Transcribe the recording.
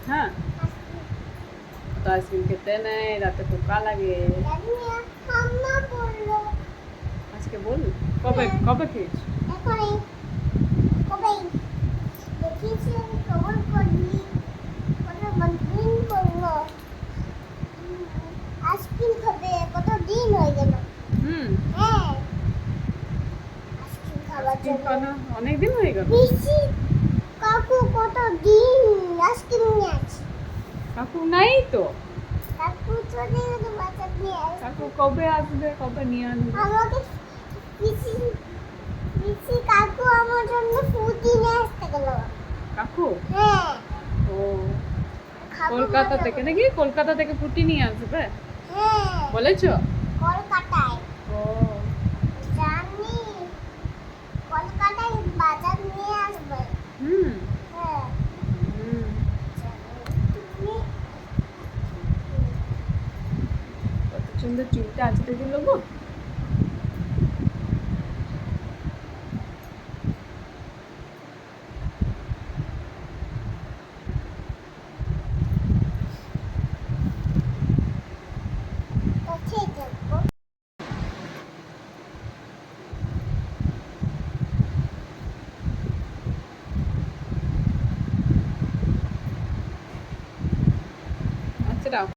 হ্যাঁ, তো আইসক্রিম খেতে নেই, রাতে পোকা লাগে। আজকে বল, কবে কবে খেয়েছি? আইসক্রিম খাবে কত দিন হয়ে গেল। হুম, হ্যাঁ, আইসক্রিম খাবার আইসক্রিম জন্য খাওয়ানো অনেক দিন হয়ে গেল। পিসি কাকু কত দিন আইসক্রিম নিয়ে আছে। কাকু নাই তো। কাকু চলে গেল বাজার নিয়ে আসবে। কাকু কবে আসবে, কবে নিয়ে আনবে? আমাকে পিসি পিসি কাকু আমার জন্য ফুটি নিয়ে আসতে গেল। কাকু? হ্যাঁ, ও, খাবো কলকাতা মজা থেকে করে। নাকি? কলকাতা থেকে ফুটি নিয়ে আসবে হ্যাঁ, বলেছো? কলকাতায় ও, জানি, কলকাতায় বাজার নিয়ে আসবে। হুম হ্যাঁ, হুম, তুমি কত সুন্দর চুলটা আজকে দিল গো। কাছে যাবো। আচ্ছা রাখো।